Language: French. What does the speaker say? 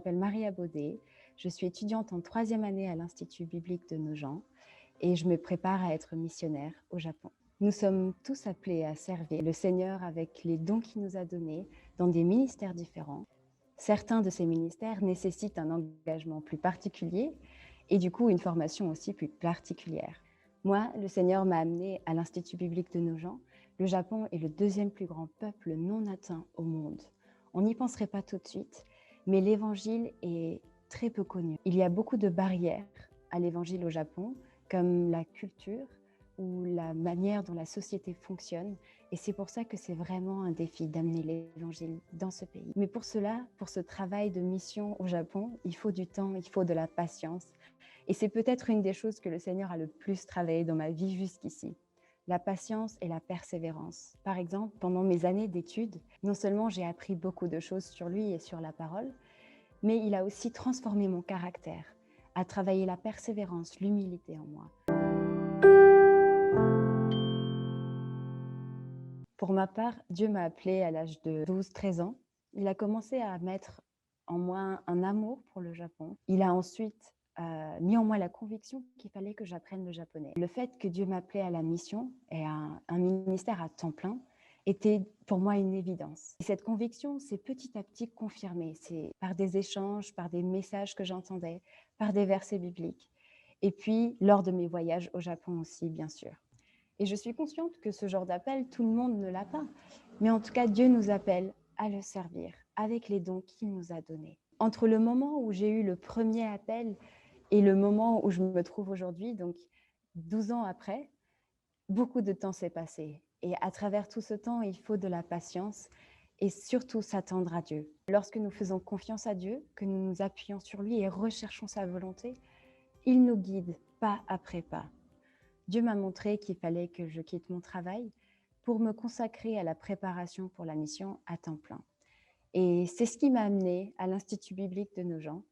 m'appelle Maria Baudet, je suis étudiante en 3e année à l'Institut biblique de Nogent et je me prépare à être missionnaire au Japon. Nous sommes tous appelés à servir le Seigneur avec les dons qu'il nous a donnés dans des ministères différents. Certains de ces ministères nécessitent un engagement plus particulier et du coup une formation aussi plus particulière. Moi, le Seigneur m'a amenée à l'Institut biblique de Nogent. Le Japon est le 2e plus grand peuple non atteint au monde. On n'y penserait pas tout de suite, mais l'évangile est très peu connu. Il y a beaucoup de barrières à l'évangile au Japon, comme la culture ou la manière dont la société fonctionne. Et c'est pour ça que c'est vraiment un défi d'amener l'évangile dans ce pays. Mais pour cela, pour ce travail de mission au Japon, il faut du temps, il faut de la patience. Et c'est peut-être une des choses que le Seigneur a le plus travaillé dans ma vie jusqu'ici. La patience et la persévérance. Par exemple, pendant mes années d'études, non seulement j'ai appris beaucoup de choses sur lui et sur la parole, mais il a aussi transformé mon caractère, a travaillé la persévérance, l'humilité en moi. Pour ma part, Dieu m'a appelée à l'âge de 12-13 ans. Il a commencé à mettre en moi un amour pour le Japon. Il a ensuite mis en moi la conviction qu'il fallait que j'apprenne le japonais. Le fait que Dieu m'appelait à la mission et à un ministère à temps plein était pour moi une évidence. Et cette conviction s'est petit à petit confirmée. C'est par des échanges, par des messages que j'entendais, par des versets bibliques. Et puis, lors de mes voyages au Japon aussi, bien sûr. Et je suis consciente que ce genre d'appel, tout le monde ne l'a pas. Mais en tout cas, Dieu nous appelle à le servir avec les dons qu'il nous a donnés. Entre le moment où j'ai eu le premier appel et le moment où je me trouve aujourd'hui, donc 12 ans après, beaucoup de temps s'est passé. Et à travers tout ce temps, il faut de la patience et surtout s'attendre à Dieu. Lorsque nous faisons confiance à Dieu, que nous nous appuyons sur lui et recherchons sa volonté, il nous guide pas après pas. Dieu m'a montré qu'il fallait que je quitte mon travail pour me consacrer à la préparation pour la mission à temps plein. Et c'est ce qui m'a amenée à l'Institut biblique de Nogent,